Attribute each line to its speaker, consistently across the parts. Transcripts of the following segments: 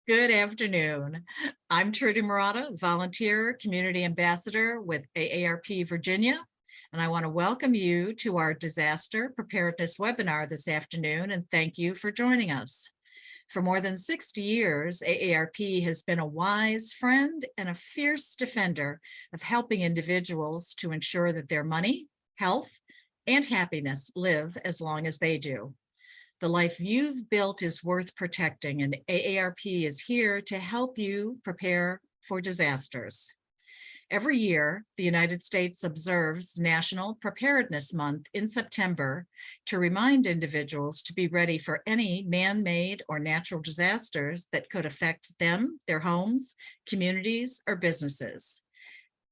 Speaker 1: Good afternoon. I'm Trudy Murata, volunteer community ambassador with AARP Virginia, and I want to welcome you to our disaster preparedness webinar this afternoon, and thank you for joining us. For more than 60 years, AARP has been a wise friend and a fierce defender of helping individuals to ensure that their money, health, and happiness live as long as they do. The life you've built is worth protecting, and AARP is here to help you prepare for disasters. Every year, the United States observes National Preparedness Month in September to remind individuals to be ready for any man-made or natural disasters that could affect them, their homes, communities, or businesses.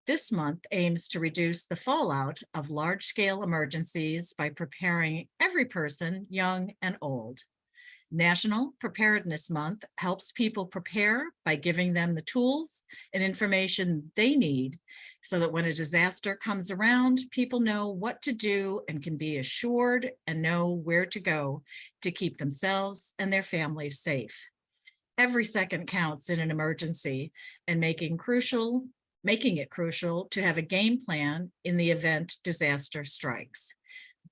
Speaker 1: This month aims to reduce the fallout of large-scale emergencies by preparing every person, young and old. National Preparedness Month helps people prepare by giving them the tools and information they need so that when a disaster comes around, people know what to do and can be assured and know where to go to keep themselves and their families safe. Every second counts in an emergency, and making it crucial to have a game plan in the event disaster strikes.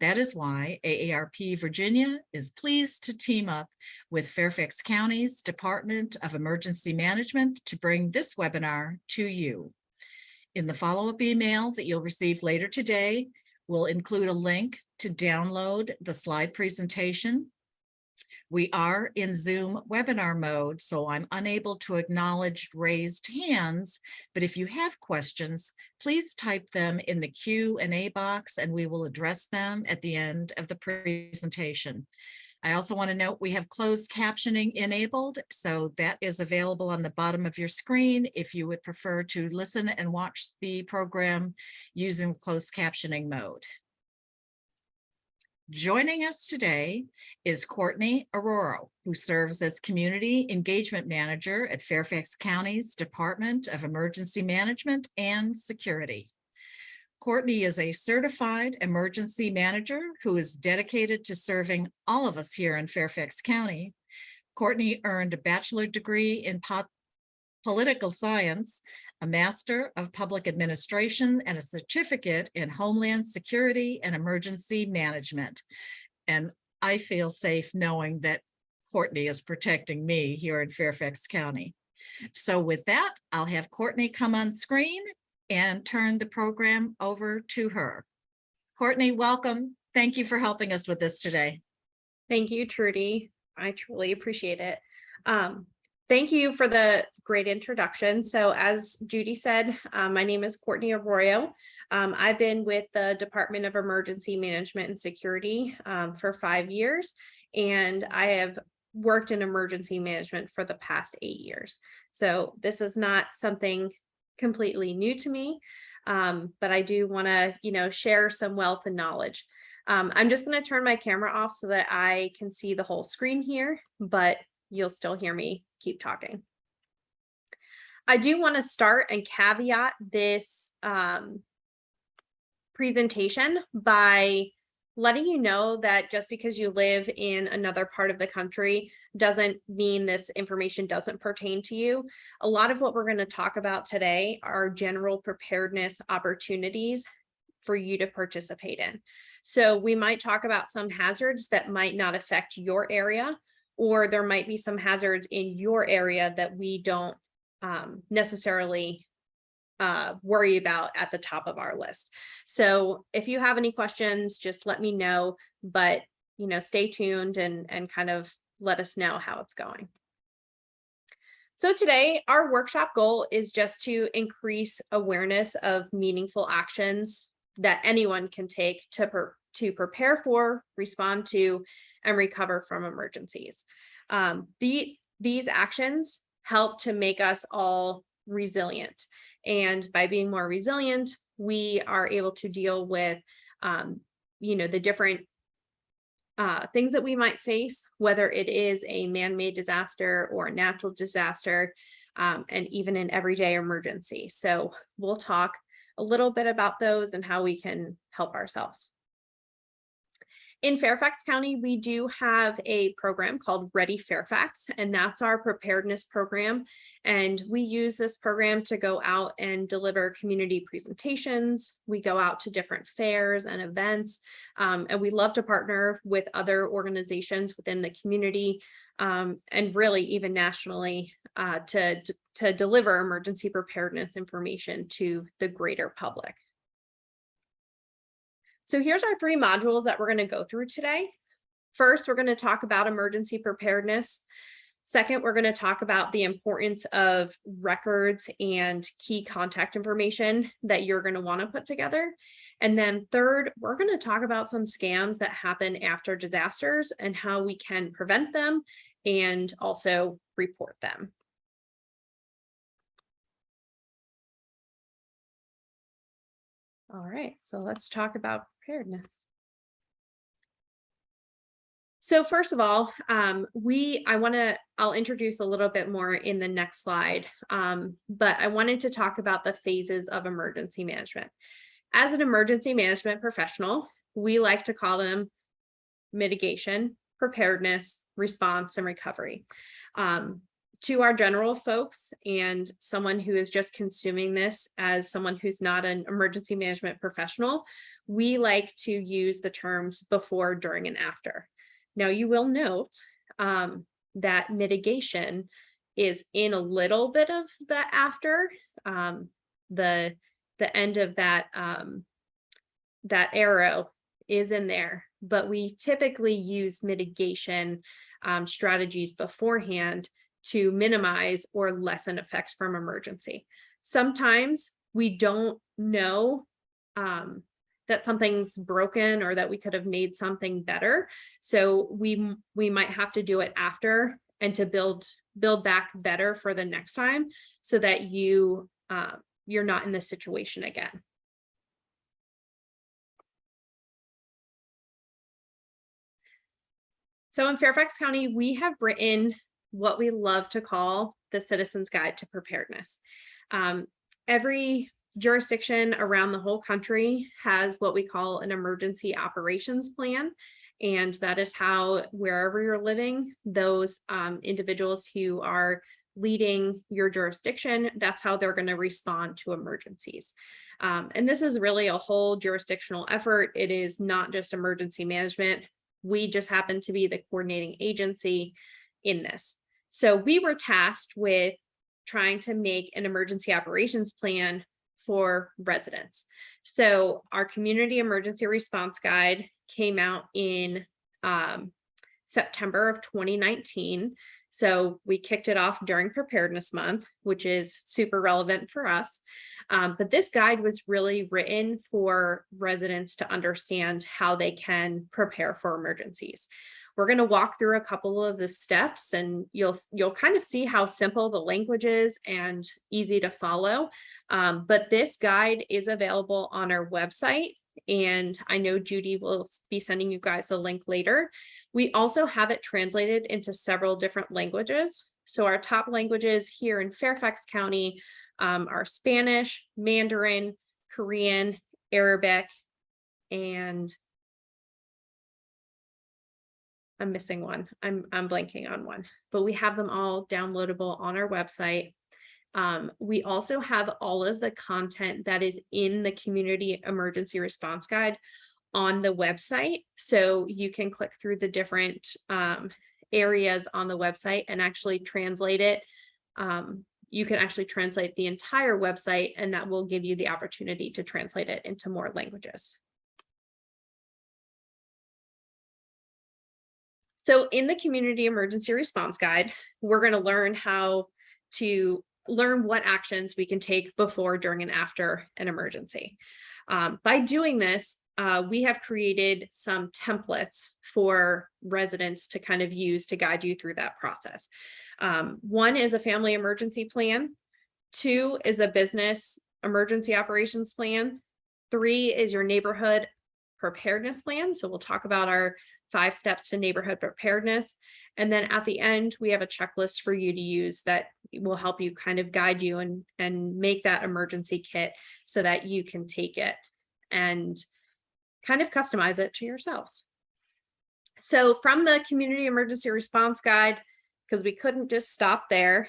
Speaker 1: That is why AARP Virginia is pleased to team up with Fairfax County's Department of Emergency Management to bring this webinar to you. In the follow-up email that you'll receive later today, we'll include a link to download the slide presentation. We are in Zoom webinar mode, so I'm unable to acknowledge raised hands, but if you have questions, please type them in the Q&A box and we will address them at the end of the presentation. I also want to note we have closed captioning enabled, so that is available on the bottom of your screen if you would prefer to listen and watch the program using closed captioning mode. Joining us today is Courtney Arroyo, who serves as Community Engagement Manager at Fairfax County's Department of Emergency Management and Security. Courtney is a certified emergency manager who is dedicated to serving all of us here in Fairfax County. Courtney earned a bachelor's degree in political science, a Master of Public Administration, and a certificate in Homeland Security and Emergency Management. And I feel safe knowing that Courtney is protecting me here in Fairfax County. So with that, I'll have Courtney come on screen and turn the program over to her. Courtney, welcome. Thank you for helping us with this today.
Speaker 2: Thank you, Trudy. I truly appreciate it. Thank you for the great introduction. So as Judy said, my name is Courtney Arroyo. I've been with the Department of Emergency Management and Security for 5 years, and I have worked in emergency management for the past 8 years. So this is not something completely new to me, but I do want to, share some wealth and knowledge. I'm just going to turn my camera off so that I can see the whole screen here, but you'll still hear me keep talking. I do want to start and caveat this presentation by letting you know that just because you live in another part of the country doesn't mean this information doesn't pertain to you. A lot of what we're going to talk about today are general preparedness opportunities for you to participate in. So we might talk about some hazards that might not affect your area, or there might be some hazards in your area that we don't necessarily worry about at the top of our list. So if you have any questions, just let me know, but stay tuned and kind of let us know how it's going. So today, our workshop goal is just to increase awareness of meaningful actions that anyone can take to prepare for, respond to, and recover from emergencies. These actions help to make us all resilient. And by being more resilient, we are able to deal with, the different things that we might face, whether it is a man-made disaster or a natural disaster, and even an everyday emergency. So we'll talk a little bit about those and how we can help ourselves. In Fairfax County, we do have a program called Ready Fairfax, and that's our preparedness program. And we use this program to go out and deliver community presentations. We go out to different fairs and events, and we love to partner with other organizations within the community, and really even nationally, to deliver emergency preparedness information to the greater public. So here's our 3 modules that we're going to go through today. First, we're going to talk about emergency preparedness. Second, we're going to talk about the importance of records and key contact information that you're going to want to put together. And then third, we're going to talk about some scams that happen after disasters and how we can prevent them and also report them. All right, so let's talk about preparedness. So first of all, I'll introduce a little bit more in the next slide, but I wanted to talk about the phases of emergency management. As an emergency management professional, we like to call them mitigation, preparedness, response, and recovery. To our general folks and someone who is just consuming this as someone who's not an emergency management professional, we like to use the terms before, during, and after. Now, you will note that mitigation is in a little bit of the after. The end of that that arrow is in there, but we typically use mitigation strategies beforehand to minimize or lessen effects from emergency. Sometimes we don't know that something's broken or that we could have made something better. So we might have to do it after and to build back better for the next time so that you're not in this situation again. So in Fairfax County, we have written what we love to call the Citizen's Guide to Preparedness. Every jurisdiction around the whole country has what we call an emergency operations plan. And that is how, wherever you're living, those individuals who are leading your jurisdiction, that's how they're going to respond to emergencies. And this is really a whole jurisdictional effort. It is not just emergency management. We just happen to be the coordinating agency in this. So we were tasked with trying to make an emergency operations plan for residents. So our community emergency response guide came out in September of 2019. So we kicked it off during Preparedness Month, which is super relevant for us. But this guide was really written for residents to understand how they can prepare for emergencies. We're going to walk through a couple of the steps, and you'll kind of see how simple the language is and easy to follow. But this guide is available on our website, and I know Judy will be sending you guys a link later. We also have it translated into several different languages. So our top languages here in Fairfax County are Spanish, Mandarin, Korean, Arabic, and I'm missing one. I'm blanking on one, but we have them all downloadable on our website. We also have all of the content that is in the community emergency response guide on the website. So you can click through the different areas on the website and actually translate it. You can actually translate the entire website, and that will give you the opportunity to translate it into more languages. So in the community emergency response guide, we're going to learn what actions we can take before, during, and after an emergency. By doing this, we have created some templates for residents to kind of use to guide you through that process. One is a family emergency plan. 2 is a business emergency operations plan. 3 is your neighborhood preparedness plan. So we'll talk about our 5 steps to neighborhood preparedness. And then at the end, we have a checklist for you to use that will help you kind of guide you and make that emergency kit so that you can take it and kind of customize it to yourselves. So from the community emergency response guide, because we couldn't just stop there,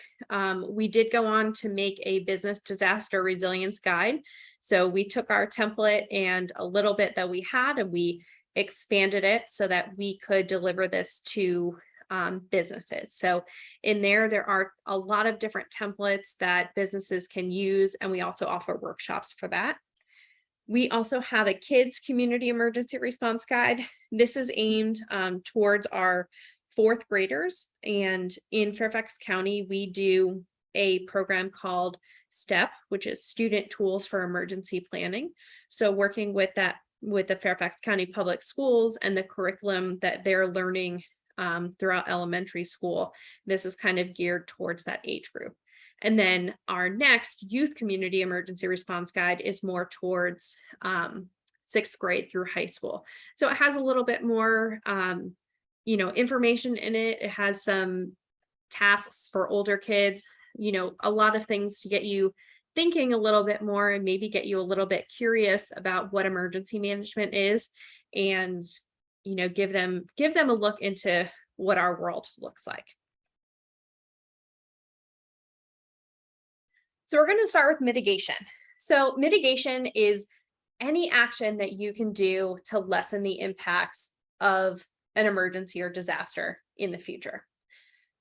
Speaker 2: we did go on to make a business disaster resilience guide. So we took our template and a little bit that we had and we expanded it so that we could deliver this to businesses. So in there are a lot of different templates that businesses can use, and we also offer workshops for that. We also have a kids community emergency response guide. This is aimed towards our 4th graders. And in Fairfax County, we do a program called STEP, which is Student Tools for Emergency Planning. So working with the Fairfax County Public Schools and the curriculum that they're learning throughout elementary school, this is kind of geared towards that age group. And then our next youth community emergency response guide is more towards 6th grade through high school. So it has a little bit more, information in it. It has some tasks for older kids, a lot of things to get you thinking a little bit more and maybe get you a little bit curious about what emergency management is, and, give them a look into what our world looks like. So we're going to start with mitigation. So mitigation is any action that you can do to lessen the impacts of an emergency or disaster in the future.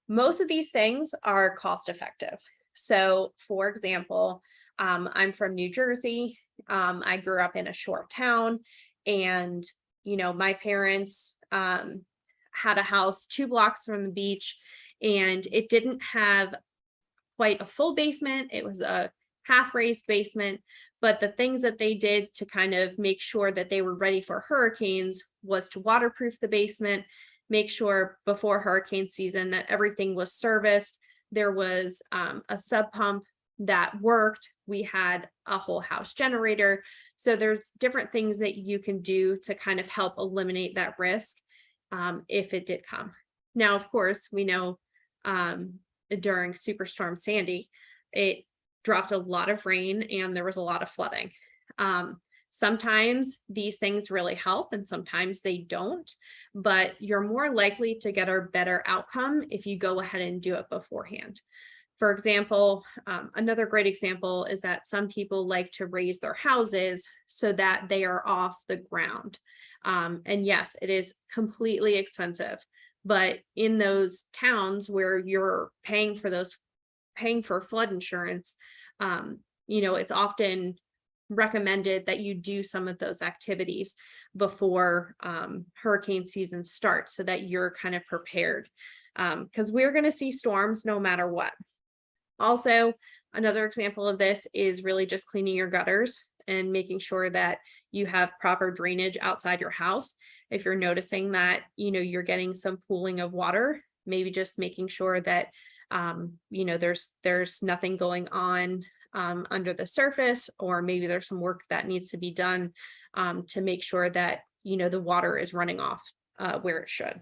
Speaker 2: Most of these things are cost effective. So for example, I'm from New Jersey. I grew up in a shore town, and my parents had a house 2 blocks from the beach, and it didn't have quite a full basement. It was a half-raised basement, but the things that they did to kind of make sure that they were ready for hurricanes was to waterproof the basement, make sure before hurricane season that everything was serviced. There was a sub pump that worked. We had a whole house generator. So there's different things that you can do to kind of help eliminate that risk if it did come. Now, of course, we know during Superstorm Sandy, it dropped a lot of rain and there was a lot of flooding. Sometimes these things really help and sometimes they don't, but you're more likely to get a better outcome if you go ahead and do it beforehand. For example, another great example is that some people like to raise their houses so that they are off the ground. And yes, it is completely expensive, but in those towns where you're paying for flood insurance, it's often recommended that you do some of those activities before hurricane season starts so that you're kind of prepared, because we're going to see storms no matter what. Also, another example of this is really just cleaning your gutters and making sure that you have proper drainage outside your house. If you're noticing that, you're getting some pooling of water, maybe just making sure that, there's nothing going on under the surface, or maybe there's some work that needs to be done to make sure that, the water is running off where it should.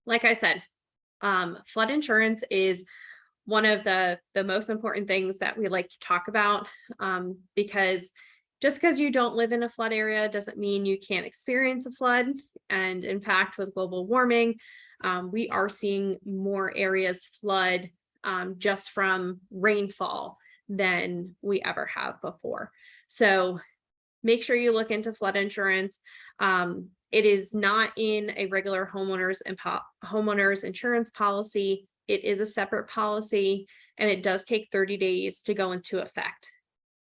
Speaker 2: Like I said, flood insurance is one of the most important things that we like to talk about, because just because you don't live in a flood area doesn't mean you can't experience a flood. And in fact, with global warming, we are seeing more areas flood just from rainfall than we ever have before. So make sure you look into flood insurance. It is not in a regular homeowners insurance policy. It is a separate policy, and it does take 30 days to go into effect.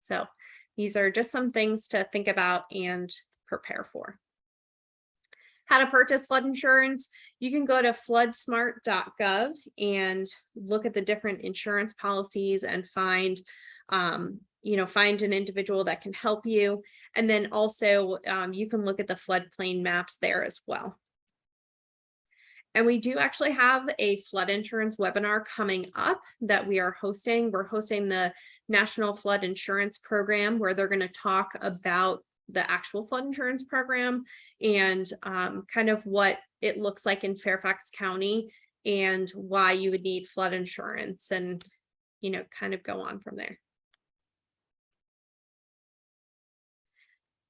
Speaker 2: So these are just some things to think about and prepare for. How to purchase flood insurance. You can go to floodsmart.gov and look at the different insurance policies and find an individual that can help you. And then also you can look at the floodplain maps there as well. And we do actually have a flood insurance webinar coming up that we are hosting. We're hosting the National Flood Insurance Program, where they're going to talk about the actual flood insurance program and kind of what it looks like in Fairfax County and why you would need flood insurance, and kind of go on from there.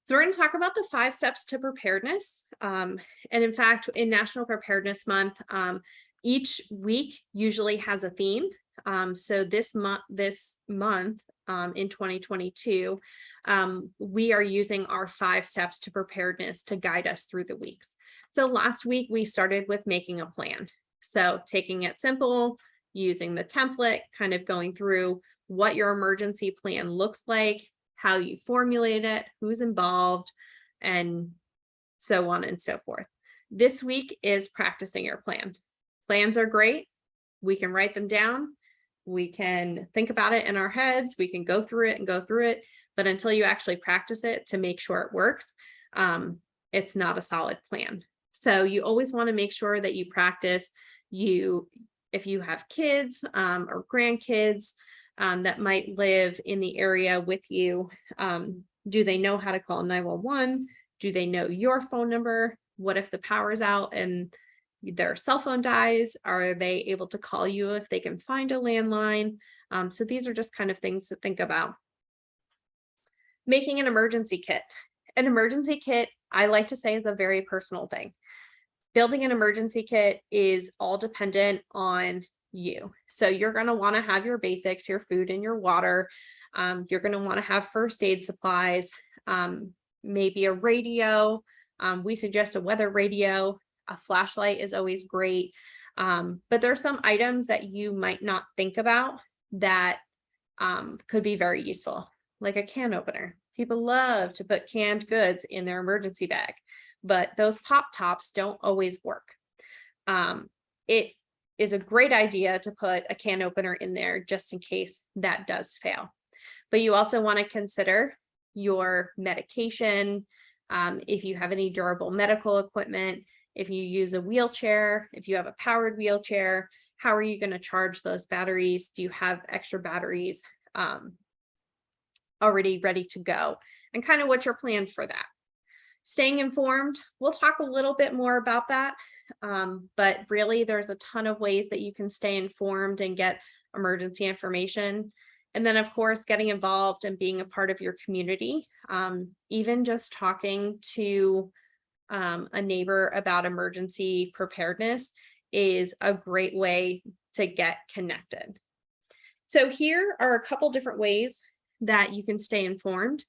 Speaker 2: So we're going to talk about the 5 steps to preparedness. And in fact, in National Preparedness Month, each week usually has a theme. So this month in 2022, we are using our 5 steps to preparedness to guide us through the weeks. So last week we started with making a plan. So taking it simple, using the template, kind of going through what your emergency plan looks like, how you formulate it, who's involved, and so on and so forth. This week is practicing your plan. Plans are great. We can write them down. We can think about it in our heads. We can go through it. But until you actually practice it to make sure it works, it's not a solid plan. So you always want to make sure that you practice. If you have kids or grandkids, that might live in the area with you. Do they know how to call 911? Do they know your phone number? What if the power's out and their cell phone dies? Are they able to call you if they can find a landline? So these are just kind of things to think about. Making an emergency kit. An emergency kit, I like to say, is a very personal thing. Building an emergency kit is all dependent on you. So you're going to want to have your basics, your food and your water. You're going to want to have first aid supplies, maybe a radio. We suggest a weather radio. A flashlight is always great. But there's some items that you might not think about that could be very useful, like a can opener. People love to put canned goods in their emergency bag, but those pop tops don't always work. It is a great idea to put a can opener in there just in case that does fail. But you also want to consider your medication, if you have any durable medical equipment, if you use a wheelchair, if you have a powered wheelchair, how are you going to charge those batteries? Do you have extra batteries already ready to go? And kind of what's your plan for that? Staying informed, we'll talk a little bit more about that. But really, there's a ton of ways that you can stay informed and get emergency information. And then, of course, getting involved and being a part of your community. Even just talking to a neighbor about emergency preparedness is a great way to get connected. So here are a couple different ways that you can stay informed.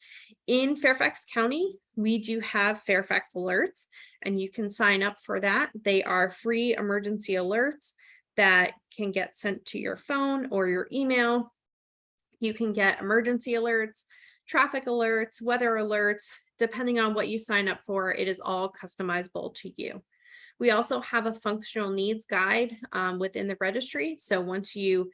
Speaker 2: In Fairfax County, we do have Fairfax alerts, and you can sign up for that. They are free emergency alerts that can get sent to your phone or your email. You can get emergency alerts, traffic alerts, weather alerts. Depending on what you sign up for, it is all customizable to you. We also have a functional needs guide within the registry. So once you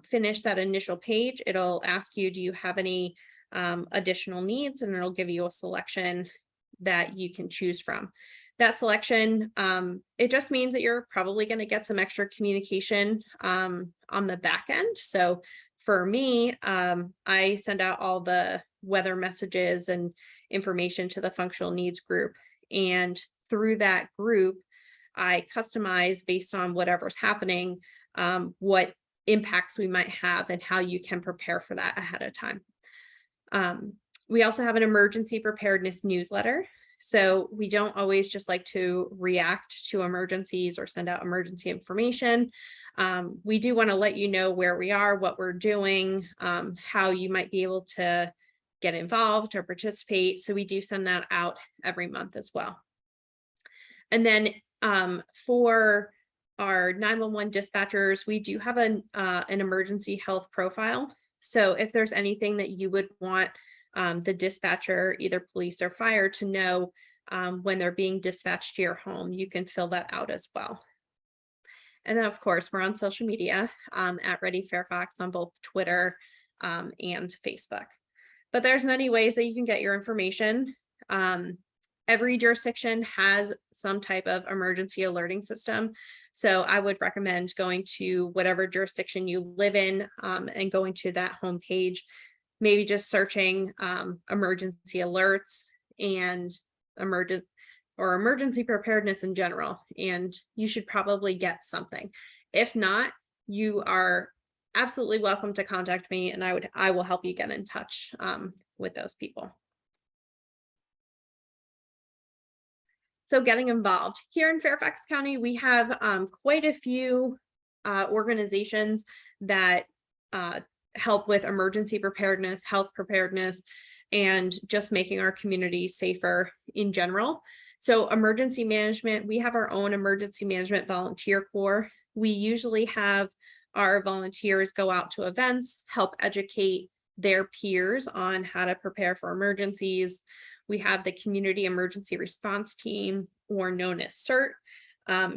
Speaker 2: finish that initial page, it'll ask you, do you have any additional needs? And it'll give you a selection that you can choose from. That selection, it just means that you're probably going to get some extra communication on the back end. So for me, I send out all the weather messages and information to the functional needs group. And through that group, I customize based on whatever's happening, what impacts we might have and how you can prepare for that ahead of time. We also have an emergency preparedness newsletter. So we don't always just like to react to emergencies or send out emergency information. We do want to let you know where we are, what we're doing, how you might be able to get involved or participate. So we do send that out every month as well. And then for our 911 dispatchers, we do have an emergency health profile. So if there's anything that you would want the dispatcher, either police or fire, to know when they're being dispatched to your home, you can fill that out as well. And then, of course, we're on social media at Ready Fairfax on both Twitter and Facebook. But there's many ways that you can get your information. Every jurisdiction has some type of emergency alerting system. So I would recommend going to whatever jurisdiction you live in and going to that homepage, maybe just searching emergency alerts and emergency preparedness in general, and you should probably get something. If not, you are absolutely welcome to contact me, and I will help you get in touch with those people. So getting involved here in Fairfax County, we have quite a few organizations that help with emergency preparedness, health preparedness, and just making our community safer in general. So emergency management, we have our own emergency management volunteer corps. We usually have our volunteers go out to events, help educate their peers on how to prepare for emergencies. We have the Community Emergency Response Team, or known as CERT,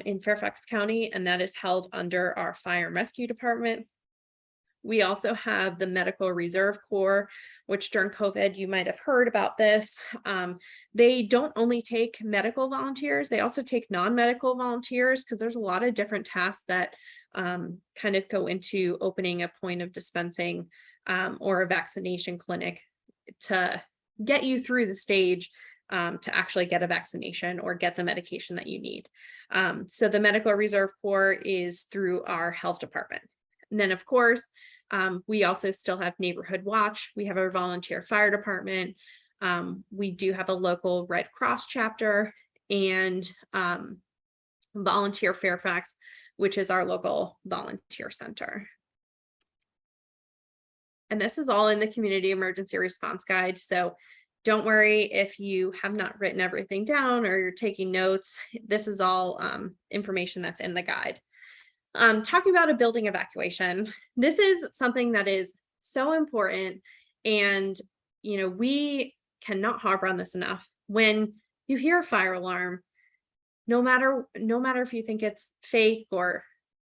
Speaker 2: in Fairfax County, and that is held under our Fire and Rescue Department. We also have the Medical Reserve Corps, which during COVID, you might have heard about this. They don't only take medical volunteers, they also take non-medical volunteers, because there's a lot of different tasks that kind of go into opening a point of dispensing or a vaccination clinic to get you through the stage to actually get a vaccination or get the medication that you need. So the Medical Reserve Corps is through our health department. And then, of course, we also still have Neighborhood Watch. We have our volunteer fire department. We do have a local Red Cross chapter, and Volunteer Fairfax, which is our local volunteer center. And this is all in the Community Emergency Response Guide. So don't worry if you have not written everything down or you're taking notes. This is all information that's in the guide. Talking about a building evacuation, this is something that is so important, and we cannot harp on this enough. When you hear a fire alarm, no matter if you think it's fake or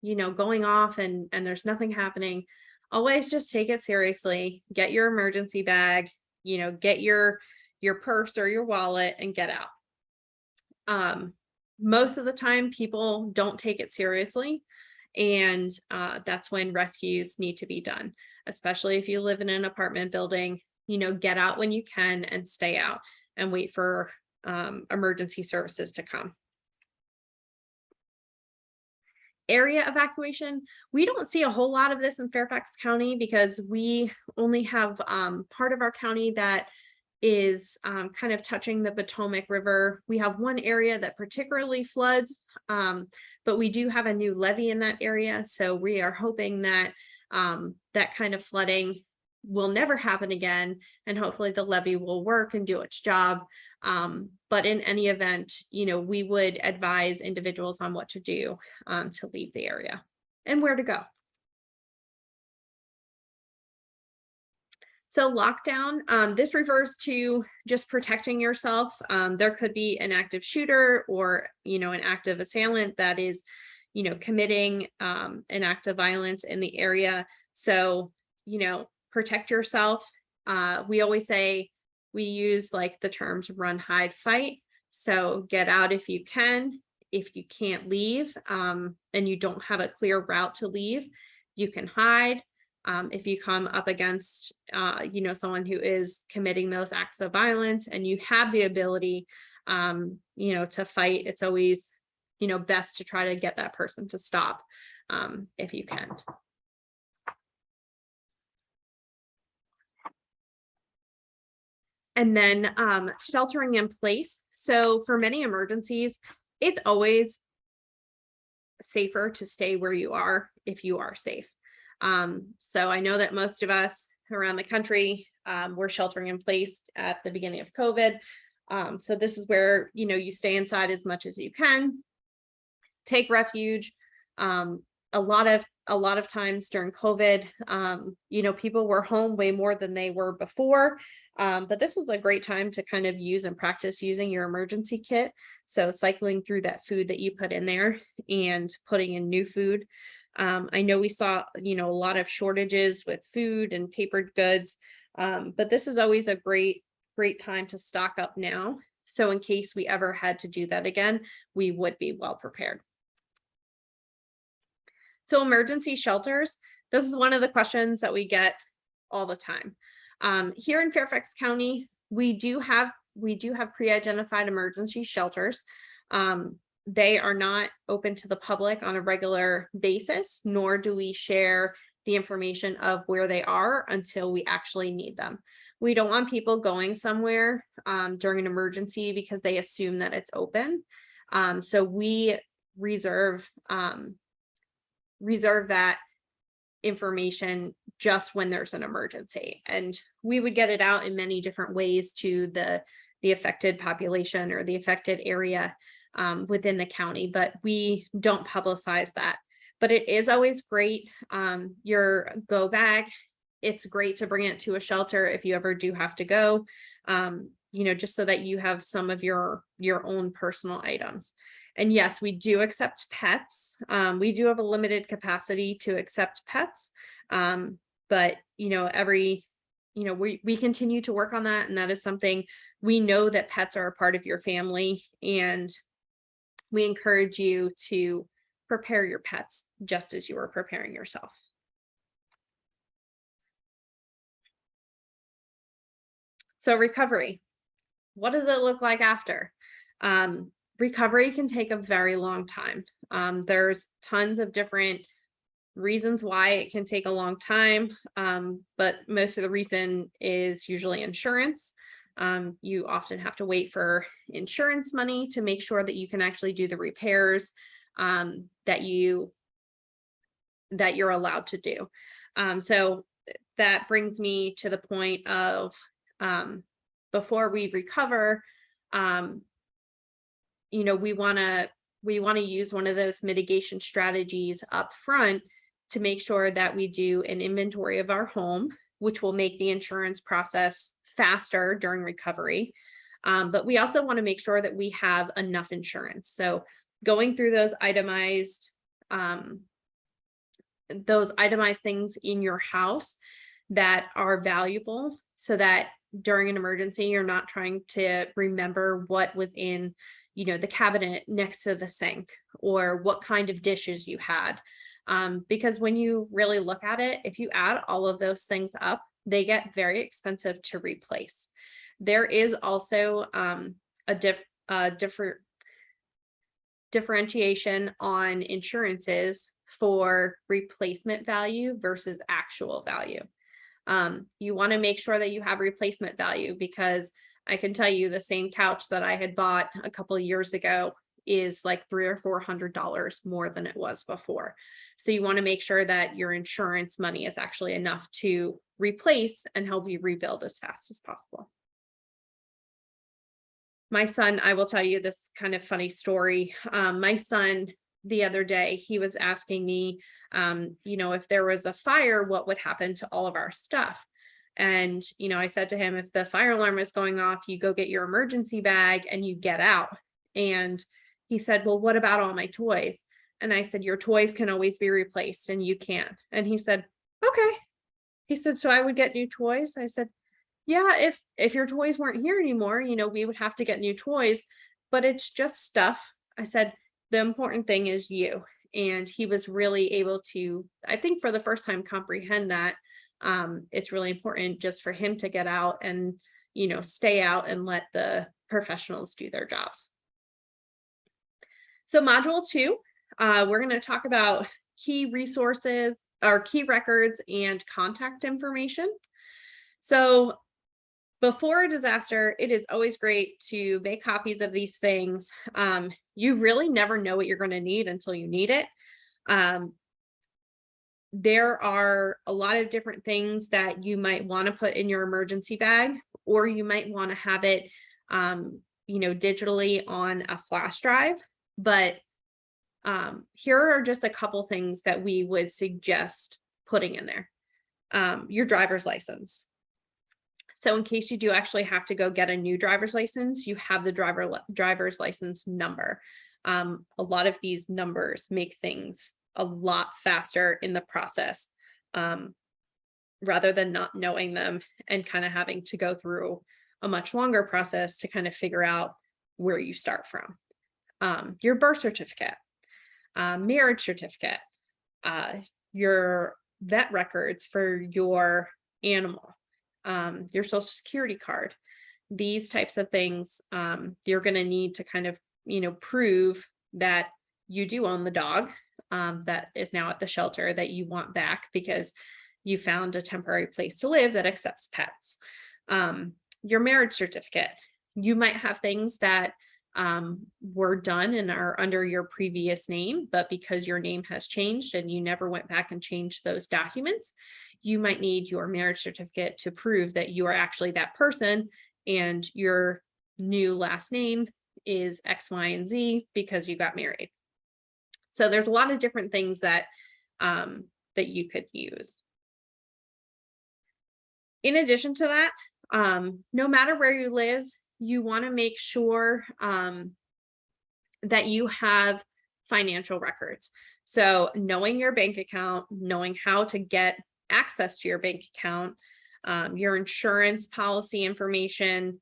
Speaker 2: going off and there's nothing happening, always just take it seriously. Get your emergency bag, get your purse or your wallet and get out. Most of the time people don't take it seriously, and that's when rescues need to be done, especially if you live in an apartment building. Get out when you can and stay out and wait for emergency services to come. Area evacuation, we don't see a whole lot of this in Fairfax County because we only have part of our county that is kind of touching the Potomac River. We have one area that particularly floods, but we do have a new levee in that area. So we are hoping that that kind of flooding will never happen again, and hopefully the levee will work and do its job. But in any event, we would advise individuals on what to do to leave the area and where to go. So lockdown, this refers to just protecting yourself. There could be an active shooter or, an active assailant that is, committing an act of violence in the area. So, protect yourself. We always say, we use like the terms run, hide, fight. So get out if you can. If you can't leave and you don't have a clear route to leave, you can hide. If you come up against, someone who is committing those acts of violence and you have the ability, to fight, it's always, best to try to get that person to stop if you can. And then sheltering in place. So for many emergencies, it's always safer to stay where you are if you are safe. So I know that most of us around the country were sheltering in place at the beginning of COVID. So this is where, you stay inside as much as you can, take refuge. A lot of times during COVID, people were home way more than they were before. But this was a great time to kind of use and practice using your emergency kit. So cycling through that food that you put in there and putting in new food. I know we saw, a lot of shortages with food and papered goods, but this is always a great time to stock up now. So in case we ever had to do that again, we would be well prepared. So emergency shelters, this is one of the questions that we get all the time. Here in Fairfax County, we do have pre-identified emergency shelters. They are not open to the public on a regular basis, nor do we share the information of where they are until we actually need them. We don't want people going somewhere during an emergency because they assume that it's open. So we reserve that information just when there's an emergency, and we would get it out in many different ways to the affected population or the affected area within the county, but we don't publicize that. But it is always great. Your go bag, it's great to bring it to a shelter if you ever do have to go, just so that you have some of your own personal items. And yes, we do accept pets. We do have a limited capacity to accept pets. But we continue to work on that. And that is something, we know that pets are a part of your family, and we encourage you to prepare your pets just as you are preparing yourself. So recovery, what does it look like after? Recovery can take a very long time. There's tons of different reasons why it can take a long time, but most of the reason is usually insurance. You often have to wait for insurance money to make sure that you can actually do the repairs that you're allowed to do. So that brings me to the point of before we recover, we want to use one of those mitigation strategies up front to make sure that we do an inventory of our home, which will make the insurance process faster during recovery. But we also want to make sure that we have enough insurance. So going through those itemized things in your house that are valuable, so that during an emergency, you're not trying to remember what was in, the cabinet next to the sink, or what kind of dishes you had. Because when you really look at it, if you add all of those things up, they get very expensive to replace. There is also a differentiation on insurances for replacement value versus actual value. You want to make sure that you have replacement value, because I can tell you the same couch that I had bought a couple of years ago is like $300 or $400 more than it was before. So you want to make sure that your insurance money is actually enough to replace and help you rebuild as fast as possible. My son, I will tell you this kind of funny story. My son, the other day, he was asking me, if there was a fire, what would happen to all of our stuff? And, I said to him, if the fire alarm is going off, you go get your emergency bag and you get out. And he said, well, what about all my toys? And I said, your toys can always be replaced and you can't. And he said, okay. He said, so I would get new toys? I said, yeah, if your toys weren't here anymore, we would have to get new toys, but it's just stuff. I said, the important thing is you. And he was really able to, I think for the first time, comprehend that it's really important just for him to get out and, stay out and let the professionals do their jobs. So module 2, we're going to talk about key resources or key records and contact information. So before a disaster, it is always great to make copies of these things. You really never know what you're going to need until you need it. There are a lot of different things that you might want to put in your emergency bag, or you might want to have it, digitally on a flash drive. But here are just a couple things that we would suggest putting in there. Your driver's license. So in case you do actually have to go get a new driver's license, you have the driver's license number. A lot of these numbers make things a lot faster in the process, rather than not knowing them and kind of having to go through a much longer process to kind of figure out where you start from. Your birth certificate, marriage certificate, your vet records for your animal, your social security card. These types of things, you're going to need to kind of, prove that you do own the dog that is now at the shelter that you want back because you found a temporary place to live that accepts pets. Your marriage certificate. You might have things that were done and are under your previous name, but because your name has changed and you never went back and changed those documents, you might need your marriage certificate to prove that you are actually that person and your new last name is X, Y, and Z because you got married. So there's a lot of different things that that you could use. In addition to that, no matter where you live, you want to make sure that you have financial records. So knowing your bank account, knowing how to get access to your bank account, your insurance policy information,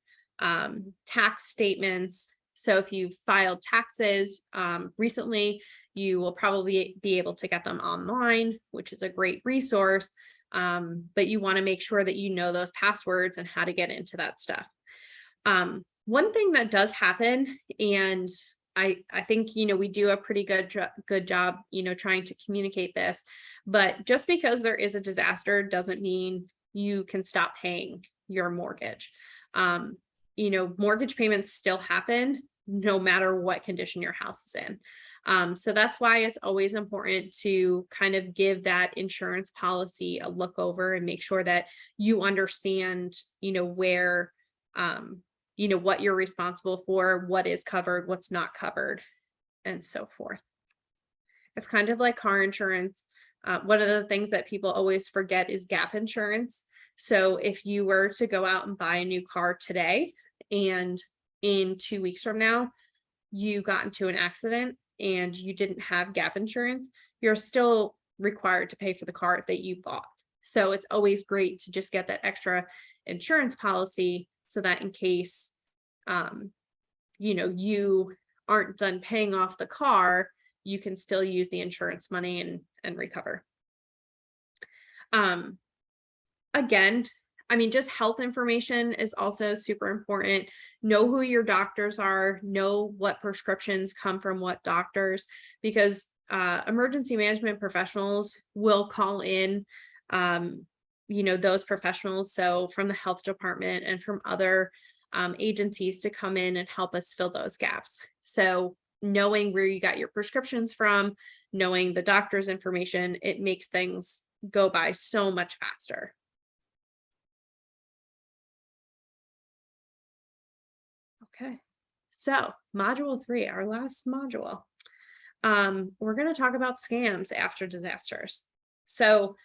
Speaker 2: tax statements. So if you've filed taxes recently, you will probably be able to get them online, which is a great resource. But you want to make sure that you know those passwords and how to get into that stuff. One thing that does happen, and I think, we do a pretty good job, trying to communicate this, but just because there is a disaster doesn't mean you can stop paying your mortgage. Mortgage payments still happen no matter what condition your house is in. So that's why it's always important to kind of give that insurance policy a look over and make sure that you understand, where, what you're responsible for, what is covered, what's not covered, and so forth. It's kind of like car insurance. One of the things that people always forget is gap insurance. So if you were to go out and buy a new car today, and in 2 weeks from now, you got into an accident and you didn't have gap insurance, you're still required to pay for the car that you bought. So it's always great to just get that extra insurance policy so that in case, you aren't done paying off the car, you can still use the insurance money and recover. Again, just health information is also super important. Know who your doctors are, know what prescriptions come from what doctors, because emergency management professionals will call in, those professionals. So from the health department and from other agencies to come in and help us fill those gaps. So knowing where you got your prescriptions from, knowing the doctor's information, it makes things go by so much faster. Okay, so module 3, our last module. We're going to talk about scams after disasters. So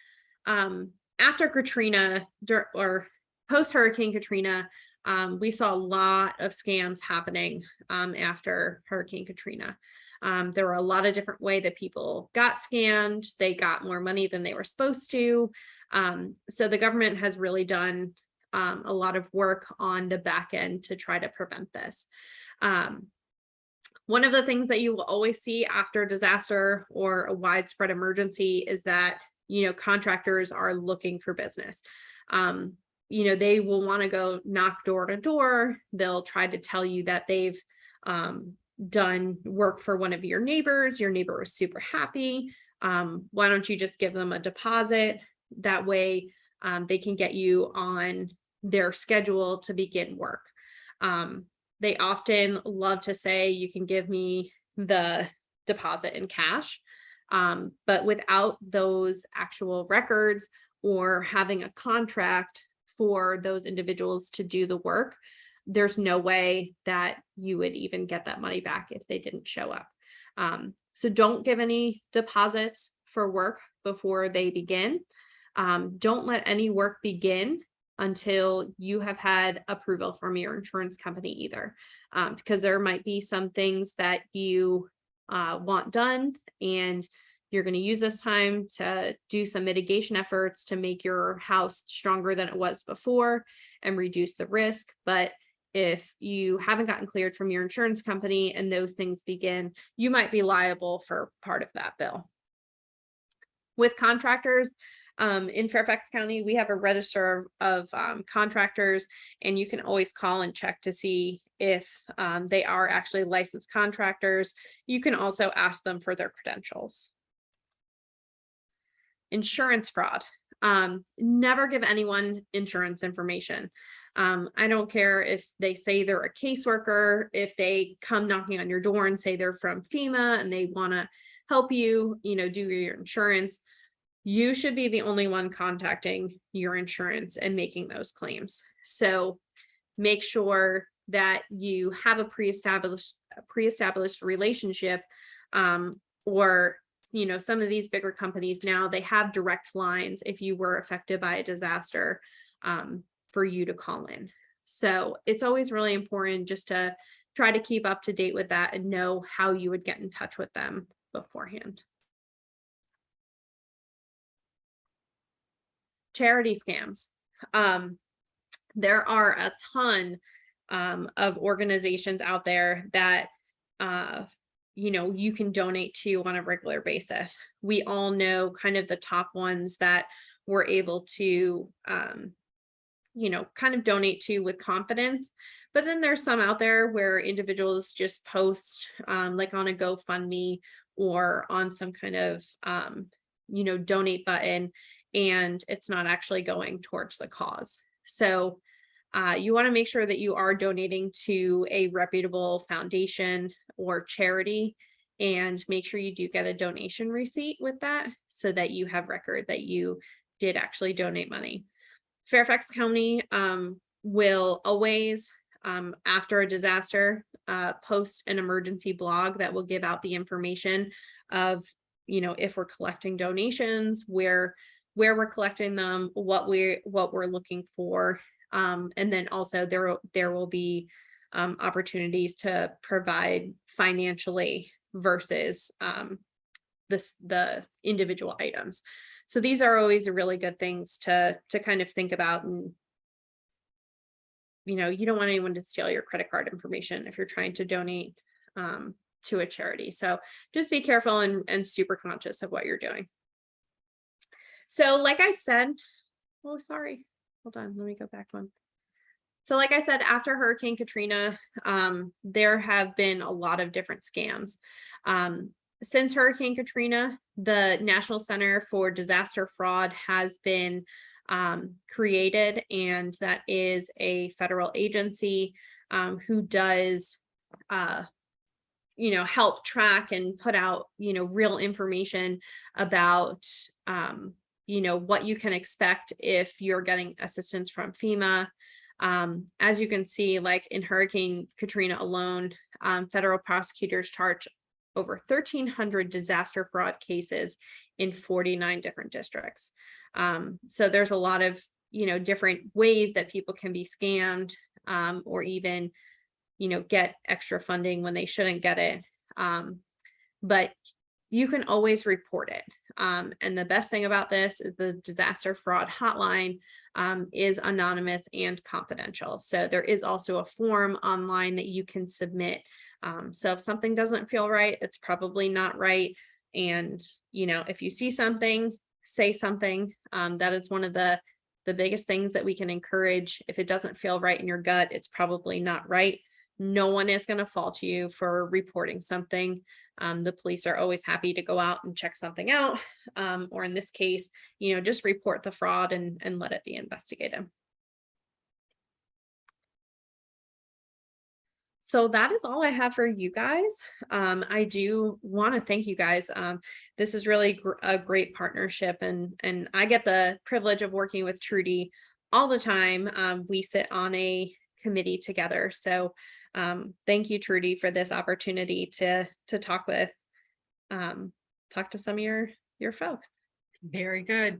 Speaker 2: after Katrina or post Hurricane Katrina, we saw a lot of scams happening after Hurricane Katrina. There were a lot of different ways that people got scammed. They got more money than they were supposed to. So the government has really done a lot of work on the back end to try to prevent this. One of the things that you will always see after a disaster or a widespread emergency is that, contractors are looking for business. They will want to go knock door to door. They'll try to tell you that they've done work for one of your neighbors. Your neighbor was super happy. Why don't you just give them a deposit? That way they can get you on their schedule to begin work. They often love to say, you can give me the deposit in cash, but without those actual records or having a contract for those individuals to do the work, there's no way that you would even get that money back if they didn't show up. So don't give any deposits for work before they begin. Don't let any work begin until you have had approval from your insurance company either, because there might be some things that you want done, and you're going to use this time to do some mitigation efforts to make your house stronger than it was before and reduce the risk. But if you haven't gotten cleared from your insurance company and those things begin, you might be liable for part of that bill. With contractors, in Fairfax County, we have a register of contractors, and you can always call and check to see if they are actually licensed contractors. You can also ask them for their credentials. Insurance fraud. Never give anyone insurance information. I don't care if they say they're a caseworker, if they come knocking on your door and say they're from FEMA and they want to help you, do your insurance. You should be the only one contacting your insurance and making those claims. So make sure that you have a pre-established relationship, or some of these bigger companies now, they have direct lines if you were affected by a disaster, for you to call in. So it's always really important just to try to keep up to date with that and know how you would get in touch with them beforehand. Charity scams. There are a ton of organizations out there that you can donate to on a regular basis. We all know kind of the top ones that we're able to kind of donate to with confidence. But then there's some out there where individuals just post like on a GoFundMe or on some kind of donate button, and it's not actually going towards the cause. So you want to make sure that you are donating to a reputable foundation or charity, and make sure you do get a donation receipt with that so that you have record that you did actually donate money. Fairfax County will always, after a disaster, post an emergency blog that will give out the information of, if we're collecting donations, where we're collecting them, what we're looking for. And then also there will be opportunities to provide financially versus the individual items. So these are always really good things to kind of think about. And you don't want anyone to steal your credit card information if you're trying to donate to a charity. So just be careful and super conscious of what you're doing. So like I said, oh, sorry, hold on, let me go back one. So like I said, after Hurricane Katrina, there have been a lot of different scams. Since Hurricane Katrina, the National Center for Disaster Fraud has been created, and that is a federal agency who does help track and put out real information about what you can expect if you're getting assistance from FEMA. As you can see, like in Hurricane Katrina alone, federal prosecutors charged over 1,300 disaster fraud cases in 49 different districts. So there's a lot of, different ways that people can be scammed, or even, get extra funding when they shouldn't get it. But you can always report it. And the best thing about this is the disaster fraud hotline is anonymous and confidential. So there is also a form online that you can submit. So if something doesn't feel right, it's probably not right. And, if you see something, say something. That is one of the biggest things that we can encourage. If it doesn't feel right in your gut, it's probably not right. No one is going to fault you for reporting something. The police are always happy to go out and check something out. Or in this case, just report the fraud and let it be investigated. So that is all I have for you guys. I do want to thank you guys. This is really a great partnership, and I get the privilege of working with Trudy all the time. We sit on a committee together. So thank you, Trudy, for this opportunity to talk to some of your folks.
Speaker 1: Very good.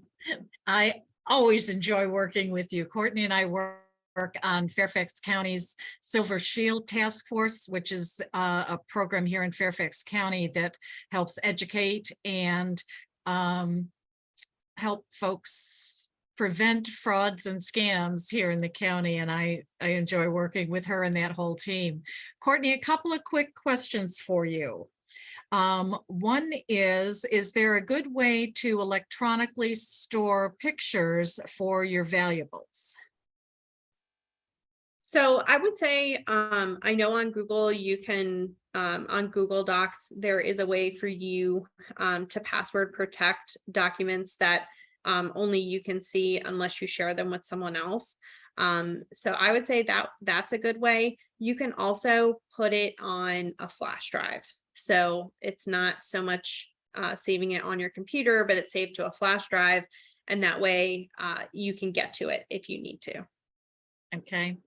Speaker 1: I always enjoy working with you. Courtney and I work on Fairfax County's Silver Shield Task Force, which is a program here in Fairfax County that helps educate and help folks prevent frauds and scams here in the county. And I enjoy working with her and that whole team. Courtney, a couple of quick questions for you. One is there a good way to electronically store pictures for your valuables?
Speaker 2: So I would say, I know on Google, you can, on Google Docs, there is a way for you to password protect documents that only you can see unless you share them with someone else. So I would say that that's a good way. You can also put it on a flash drive. So it's not so much saving it on your computer, but it's saved to a flash drive. And that way you can get to it if you need to.
Speaker 1: Okay.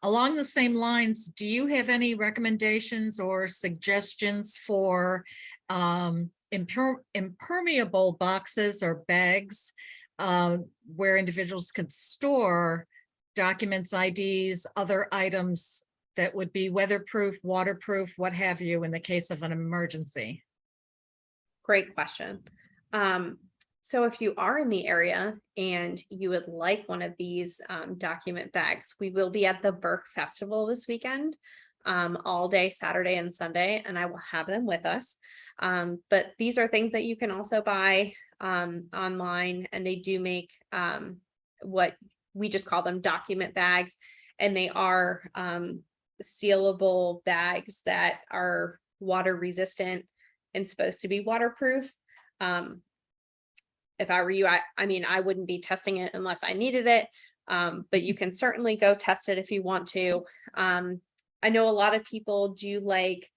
Speaker 1: Along the same lines, do you have any recommendations or suggestions for impermeable boxes or bags where individuals could store documents, IDs, other items that would be weatherproof, waterproof, what have you, in the case of an emergency?
Speaker 2: Great question. So if you are in the area and you would like one of these document bags, we will be at the Burke Festival this weekend, all day Saturday and Sunday, and I will have them with us. But these are things that you can also buy online, and they do make what we just call them document bags, and they are sealable bags that are water resistant and supposed to be waterproof. If I were you, I mean, I wouldn't be testing it unless I needed it. But you can certainly go test it if you want to. I know a lot of people do like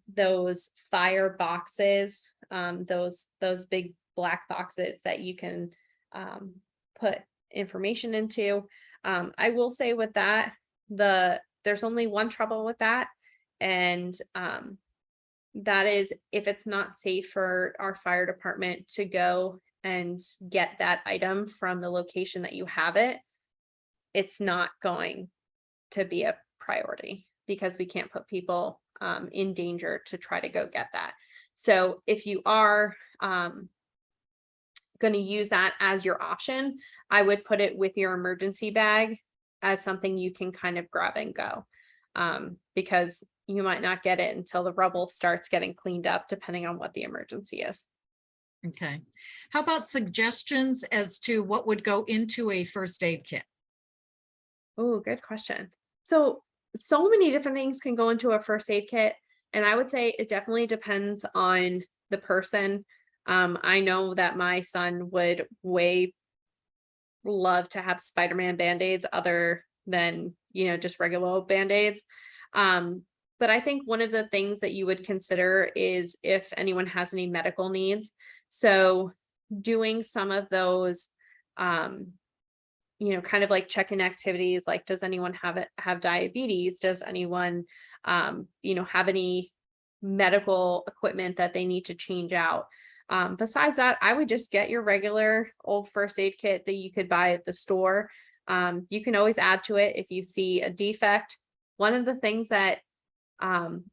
Speaker 2: those fire boxes, those big black boxes that you can put information into. I will say with that, there's only one trouble with that, and that is if it's not safe for our fire department to go and get that item from the location that you have it, it's not going to be a priority because we can't put people in danger to try to go get that. So if you are going to use that as your option, I would put it with your emergency bag as something you can kind of grab and go, because you might not get it until the rubble starts getting cleaned up, depending on what the emergency is.
Speaker 1: Okay. How about suggestions as to what would go into a first aid kit?
Speaker 2: Oh, good question. So many different things can go into a first aid kit. And I would say it definitely depends on the person. I know that my son would love to have Spider-Man Band-Aids other than, just regular old Band-Aids. But I think one of the things that you would consider is if anyone has any medical needs. So doing some of those, kind of like check-in activities, like does anyone have diabetes? Does anyone, have any medical equipment that they need to change out? Besides that, I would just get your regular old first aid kit that you could buy at the store. You can always add to it if you see a defect. One of the things that some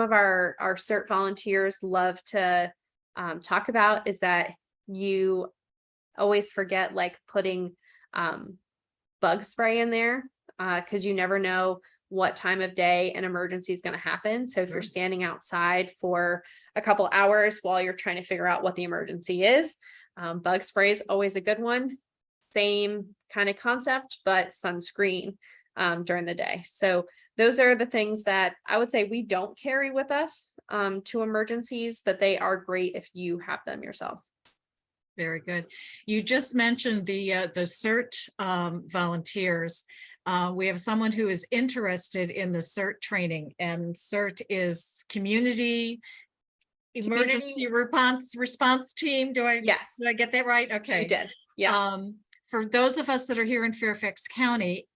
Speaker 2: of our CERT volunteers love to talk about is that you always forget like putting bug spray in there because you never know what time of day an emergency is going to happen. So if you're standing outside for a couple hours while you're trying to figure out what the emergency is, bug spray is always a good one. Same kind of concept, but sunscreen during the day. So those are the things that I would say we don't carry with us to emergencies, but they are great if you have them yourselves.
Speaker 1: Very good. You just mentioned the CERT volunteers. We have someone who is interested in the CERT training, and CERT is Community Emergency Response Team.
Speaker 2: Yes.
Speaker 1: Did I get that right? Okay.
Speaker 2: You did. Yeah.
Speaker 1: For those of us that are here in Fairfax County,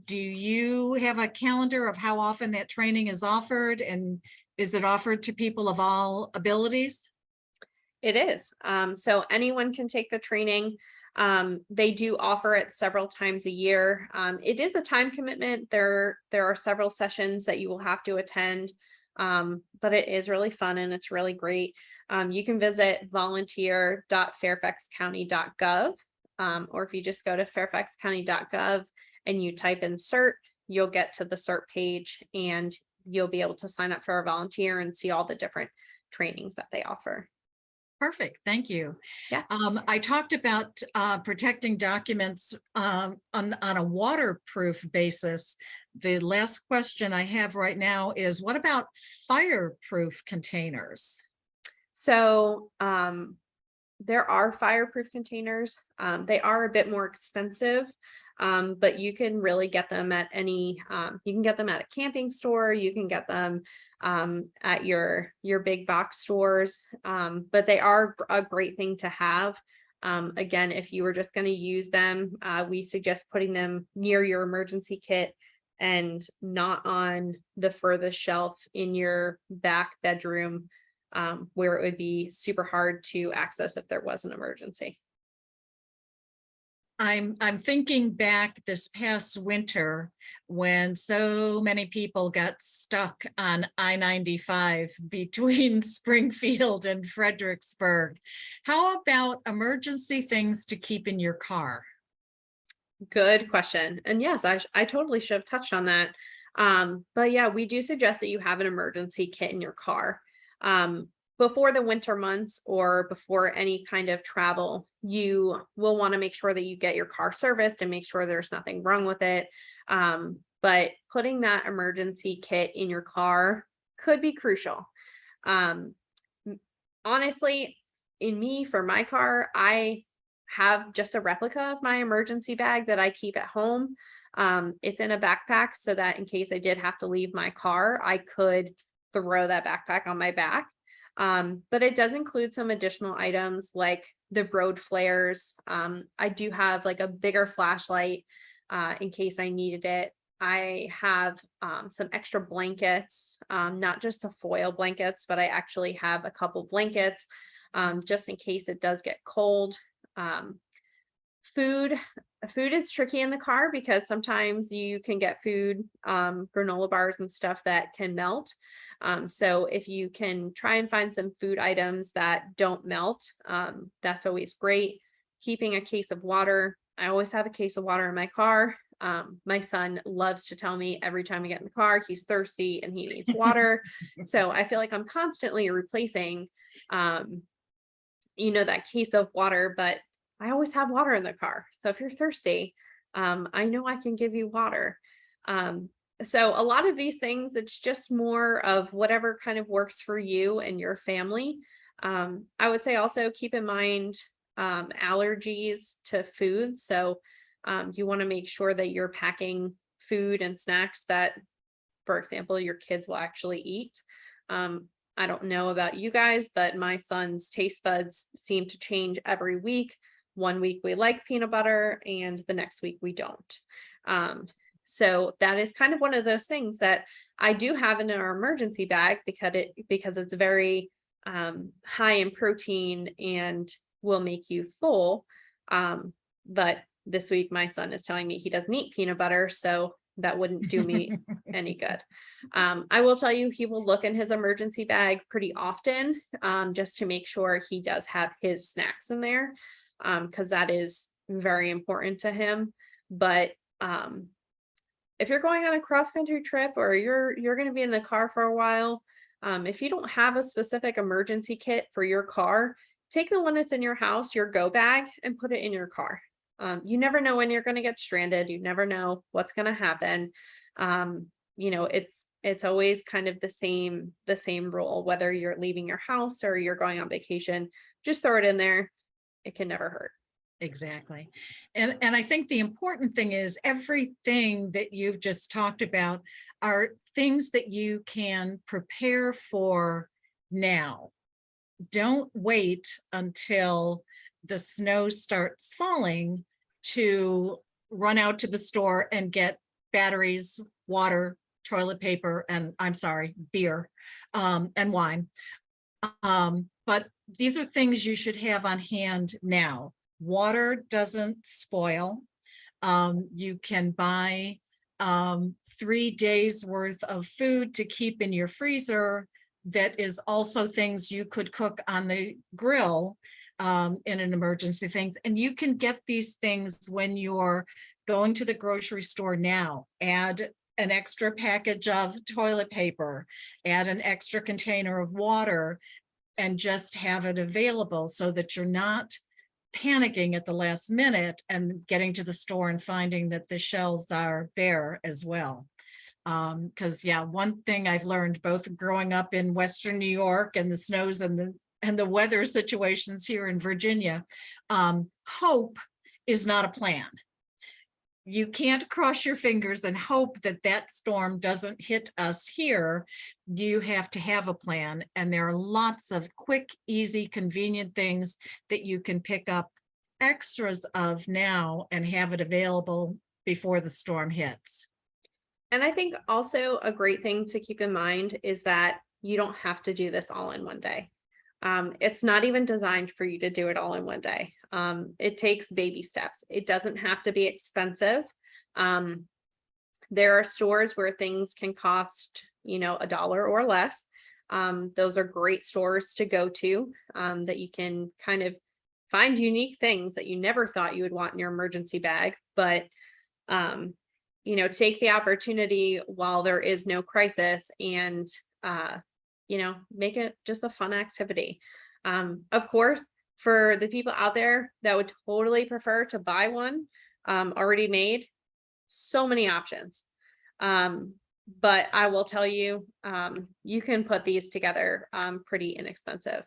Speaker 1: do you have a calendar of how often that training is offered, and is it offered to people of all abilities?
Speaker 2: It is. So anyone can take the training. They do offer it several times a year. It is a time commitment. There are several sessions that you will have to attend, but it is really fun and it's really great. You can visit volunteer.fairfaxcounty.gov, or if you just go to fairfaxcounty.gov and you type in CERT, you'll get to the CERT page and you'll be able to sign up for a volunteer and see all the different trainings that they offer.
Speaker 1: Perfect. Thank you.
Speaker 2: Yeah.
Speaker 1: I talked about protecting documents on a waterproof basis. The last question I have right now is, what about fireproof containers?
Speaker 2: So There are fireproof containers. They are a bit more expensive, but you can really get them at you can get them at a camping store, you can get them at your big box stores, but they are a great thing to have. Again, if you were just going to use them, we suggest putting them near your emergency kit and not on the furthest shelf in your back bedroom, where it would be super hard to access if there was an emergency.
Speaker 1: I'm thinking back this past winter when so many people got stuck on I-95 between Springfield and Fredericksburg. How about emergency things to keep in your car?
Speaker 2: Good question. And yes, I totally should have touched on that. But yeah, we do suggest that you have an emergency kit in your car. Before the winter months or before any kind of travel, you will want to make sure that you get your car serviced and make sure there's nothing wrong with it. But putting that emergency kit in your car could be crucial. Honestly, for my car, I have just a replica of my emergency bag that I keep at home. It's in a backpack so that in case I did have to leave my car, I could throw that backpack on my back. But it does include some additional items like the road flares. I do have like a bigger flashlight in case I needed it. I have some extra blankets, not just the foil blankets, but I actually have a couple blankets just in case it does get cold. Food is tricky in the car because sometimes you can get food, granola bars and stuff that can melt. So if you can try and find some food items that don't melt, that's always great. Keeping a case of water. I always have a case of water in my car. My son loves to tell me every time I get in the car, he's thirsty and he needs water. So I feel like I'm constantly replacing, that case of water, but I always have water in the car. So if you're thirsty, I know I can give you water. So a lot of these things, it's just more of whatever kind of works for you and your family. I would say also keep in mind allergies to food. So you want to make sure that you're packing food and snacks that, for example, your kids will actually eat. I don't know about you guys, but my son's taste buds seem to change every week. One week we like peanut butter and the next week we don't. So that is kind of one of those things that I do have in our emergency bag because it's very high in protein and will make you full. But this week my son is telling me he doesn't eat peanut butter, so that wouldn't do me any good. I will tell you, he will look in his emergency bag pretty often, just to make sure he does have his snacks in there, because that is very important to him. But if you're going on a cross-country trip or you're going to be in the car for a while, if you don't have a specific emergency kit for your car, take the one that's in your house, your go bag, and put it in your car. You never know when you're going to get stranded. You never know what's going to happen. It's always kind of the same rule, whether you're leaving your house or you're going on vacation, just throw it in there. It can never hurt.
Speaker 1: Exactly. And I think the important thing is everything that you've just talked about are things that you can prepare for now. Don't wait until the snow starts falling to run out to the store and get batteries, water, toilet paper, and beer, and wine. But these are things you should have on hand now. Water doesn't spoil. You can buy 3 days worth of food to keep in your freezer. That is also things you could cook on the grill in an emergency thing. And you can get these things when you're going to the grocery store now. Add an extra package of toilet paper, add an extra container of water, and just have it available so that you're not panicking at the last minute and getting to the store and finding that the shelves are bare as well. Because one thing I've learned both growing up in Western New York and the snows and the and the weather situations here in Virginia, hope is not a plan. You can't cross your fingers and hope that that storm doesn't hit us here. You have to have a plan, and there are lots of quick, easy, convenient things that you can pick up extras of now and have it available before the storm hits.
Speaker 2: And I think also a great thing to keep in mind is that you don't have to do this all in one day. It's not even designed for you to do it all in one day. It takes baby steps. It doesn't have to be expensive. There are stores where things can cost, $1 or less. Those are great stores to go to, that you can kind of find unique things that you never thought you would want in your emergency bag, but take the opportunity while there is no crisis and make it just a fun activity. Of course, for the people out there that would totally prefer to buy one already made, so many options. But I will tell you, you can put these together pretty inexpensive.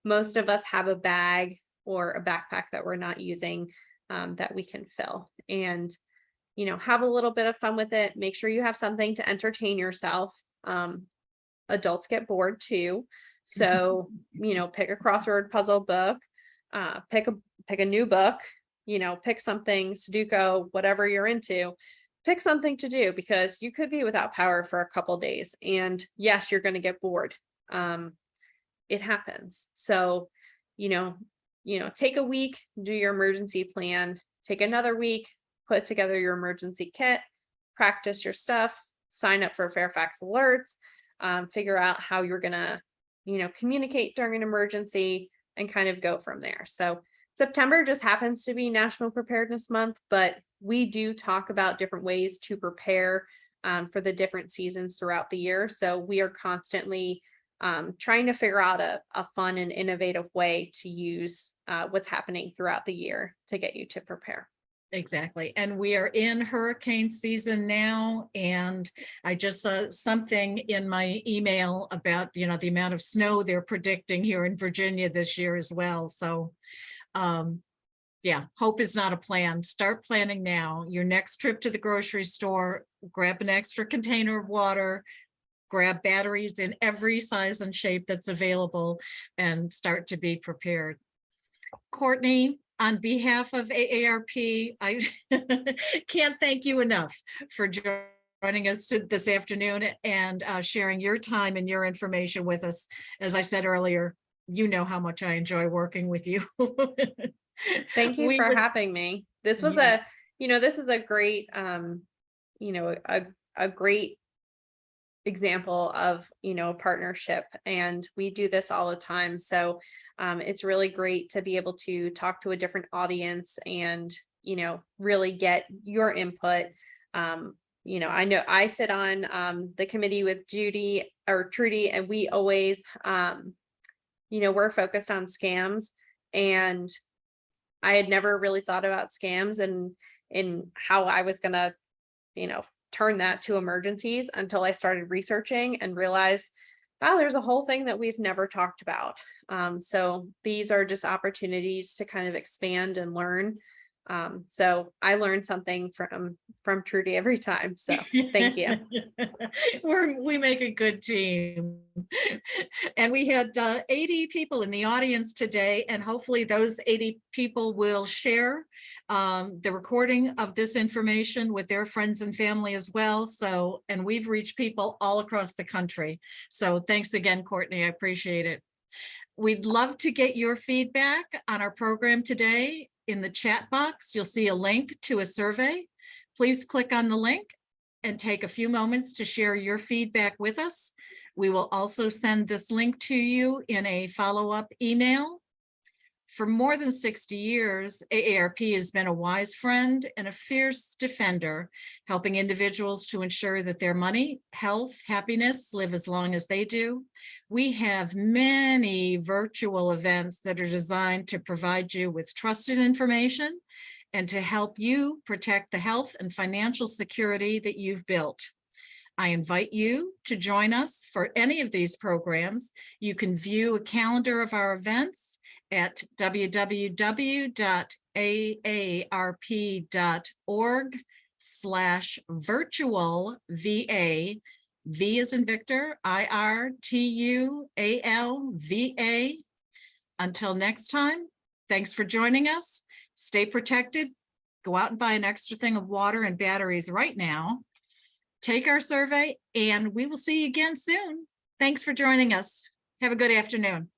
Speaker 2: Most of us have a bag or a backpack that we're not using that we can fill, and have a little bit of fun with it. Make sure you have something to entertain yourself. Adults get bored too, so pick a crossword puzzle book, pick a new book, pick something, Sudoku, whatever you're into. Pick something to do, because you could be without power for a couple days, and yes, you're going to get bored. It happens. So take a week, do your emergency plan, take another week, put together your emergency kit, practice your stuff, sign up for Fairfax alerts, figure out how you're gonna, communicate during an emergency, and kind of go from there. So September just happens to be National Preparedness Month, but we do talk about different ways to prepare for the different seasons throughout the year. So we are constantly trying to figure out a fun and innovative way to use what's happening throughout the year to get you to prepare.
Speaker 1: Exactly. And we are in hurricane season now. And I just saw something in my email about, the amount of snow they're predicting here in Virginia this year as well. So, yeah, hope is not a plan. Start planning now. Your next trip to the grocery store, grab an extra container of water, grab batteries in every size and shape that's available, and start to be prepared. Courtney, on behalf of AARP, I can't thank you enough for joining us this afternoon and sharing your time and your information with us. As I said earlier, you know how much I enjoy working with you.
Speaker 2: Thank you for having me. This was this is a great, a great example of partnership, and we do this all the time. So it's really great to be able to talk to a different audience and really get your input. I know I sit on the committee with Trudy, and we always we're focused on scams, and I had never really thought about scams and in how I was gonna turn that to emergencies until I started researching and realized, wow, there's a whole thing that we've never talked about. So these are just opportunities to kind of expand and learn. So I learned something from Trudy every time. So thank you.
Speaker 1: We make a good team. And we had 80 people in the audience today, and hopefully those 80 people will share the recording of this information with their friends and family as well. So, and we've reached people all across the country. So thanks again, Courtney. I appreciate it. We'd love to get your feedback on our program today. In the chat box, you'll see a link to a survey. Please click on the link and take a few moments to share your feedback with us. We will also send this link to you in a follow-up email. For more than 60 years, AARP has been a wise friend and a fierce defender, helping individuals to ensure that their money, health, happiness live as long as they do. We have many virtual events that are designed to provide you with trusted information and to help you protect the health and financial security that you've built. I invite you to join us for any of these programs. You can view a calendar of our events at www.aarp.org/virtual VA. V is in Victor, IRTUALVA. Until next time, thanks for joining us. Stay protected. Go out and buy an extra thing of water and batteries right now. Take our survey, and we will see you again soon. Thanks for joining us. Have a good afternoon.